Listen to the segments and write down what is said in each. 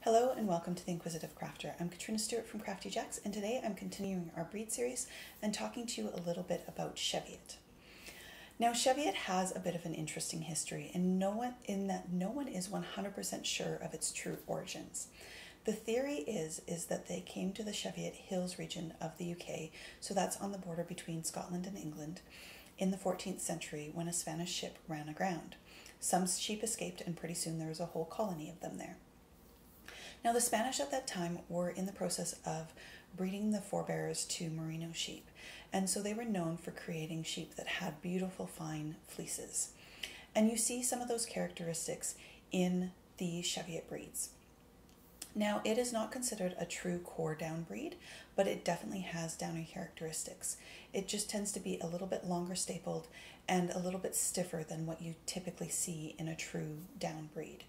Hello and welcome to The Inquisitive Crafter. I'm Katrina Stewart from Crafty Jacks, and today I'm continuing our breed series and talking to you a little bit about Cheviot. Now, Cheviot has a bit of an interesting history, and no one is 100% sure of its true origins. The theory is that they came to the Cheviot Hills region of the UK, so that's on the border between Scotland and England, in the 14th century when a Spanish ship ran aground. Some sheep escaped, and pretty soon there was a whole colony of them there. Now, the Spanish at that time were in the process of breeding the forebears to merino sheep, and so they were known for creating sheep that had beautiful, fine fleeces. And you see some of those characteristics in the Cheviot breeds. Now, it is not considered a true core down breed, but it definitely has downy characteristics. It just tends to be a little bit longer stapled and a little bit stiffer than what you typically see in a true down breed.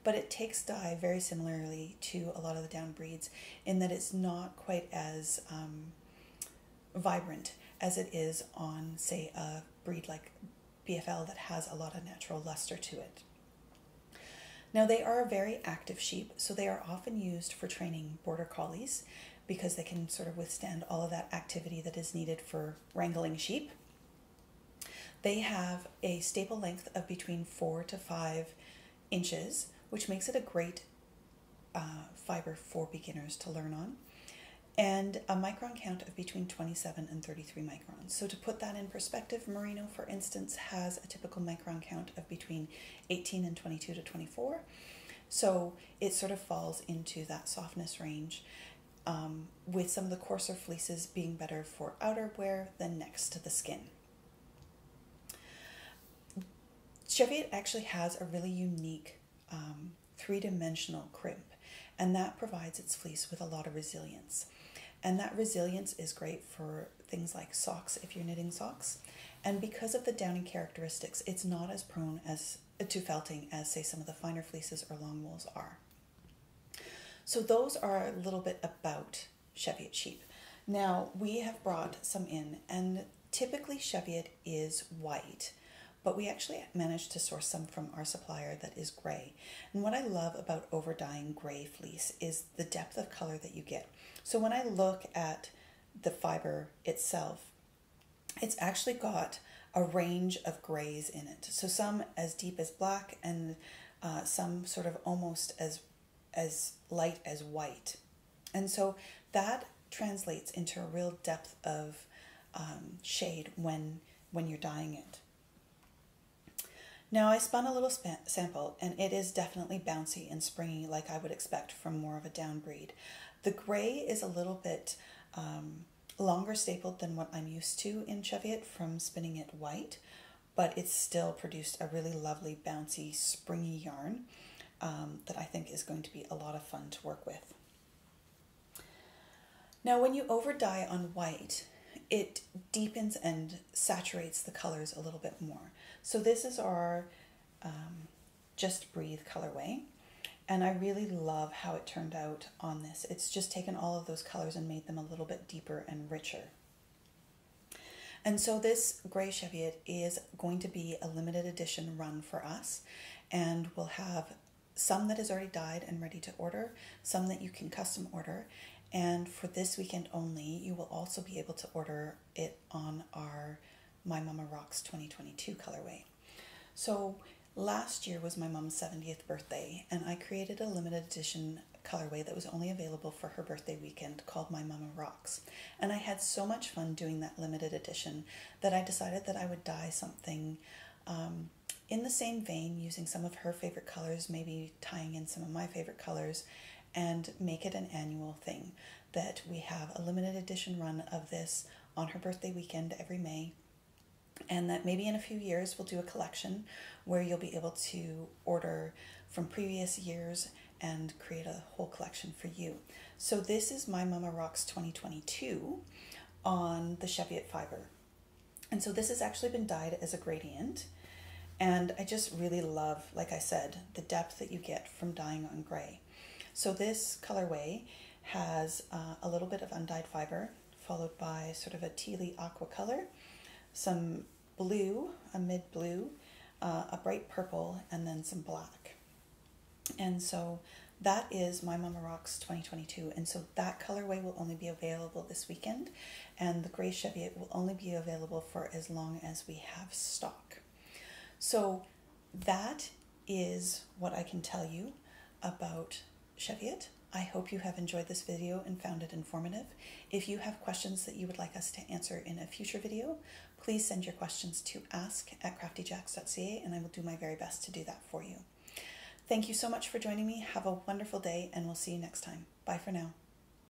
But it takes dye very similarly to a lot of the down breeds in that it's not quite as vibrant as it is on, say, a breed like BFL that has a lot of natural luster to it. Now, they are a very active sheep, so they are often used for training border collies because they can sort of withstand all of that activity that is needed for wrangling sheep. They have a staple length of between 4 to 5 inches, which makes it a great fiber for beginners to learn on, and a micron count of between 27 and 33 microns. So to put that in perspective, merino, for instance, has a typical micron count of between 18 and 22 to 24. So it sort of falls into that softness range, with some of the coarser fleeces being better for outer wear than next to the skin. Cheviot actually has a really unique three-dimensional crimp, and that provides its fleece with a lot of resilience. And that resilience is great for things like socks if you're knitting socks. And because of the downy characteristics, it's not as prone to felting as, say, some of the finer fleeces or long wools are. So those are a little bit about Cheviot sheep. Now, we have brought some in, and typically Cheviot is white, but we actually managed to source some from our supplier that is gray. And what I love about over dyeing gray fleece is the depth of color that you get. So when I look at the fiber itself, it's actually got a range of grays in it. So some as deep as black, and some sort of almost as light as white. And so that translates into a real depth of shade when you're dyeing it. Now, I spun a little sample, and it is definitely bouncy and springy like I would expect from more of a down breed. The gray is a little bit longer stapled than what I'm used to in Cheviot from spinning it white, but it's still produced a really lovely, bouncy, springy yarn that I think is going to be a lot of fun to work with. Now, when you over dye on white, it deepens and saturates the colors a little bit more. So this is our Just Breathe colorway, and I really love how it turned out on this. It's just taken all of those colors and made them a little bit deeper and richer. And so this gray Cheviot is going to be a limited edition run for us, and we'll have some that is already dyed and ready to order, some that you can custom order. And for this weekend only, you will also be able to order it on our My Mama Rocks 2022 colorway. So last year was my mom's 70th birthday, and I created a limited edition colorway that was only available for her birthday weekend called My Mama Rocks. And I had so much fun doing that limited edition that I decided that I would dye something in the same vein, using some of her favorite colors, maybe tying in some of my favorite colors, and make it an annual thing, that we have a limited edition run of this on her birthday weekend every May, and that maybe in a few years we'll do a collection where you'll be able to order from previous years and create a whole collection for you. So this is My Mama Rocks 2022 on the Cheviot fiber. And so this has actually been dyed as a gradient, and I just really love, like I said, the depth that you get from dyeing on gray. So this colorway has a little bit of undyed fiber, followed by sort of a tealy aqua color, some blue, a mid blue, a bright purple, and then some black. And so That is My Mama Rocks 2022, and so that colorway will only be available this weekend, and the gray Cheviot will only be available for as long as we have stock. So that is what I can tell you about Cheviot. I hope you have enjoyed this video and found it informative. If you have questions that you would like us to answer in a future video, please send your questions to ask@craftyjacks.ca, and I will do my very best to do that for you. Thank you so much for joining me. Have a wonderful day, and we'll see you next time. Bye for now.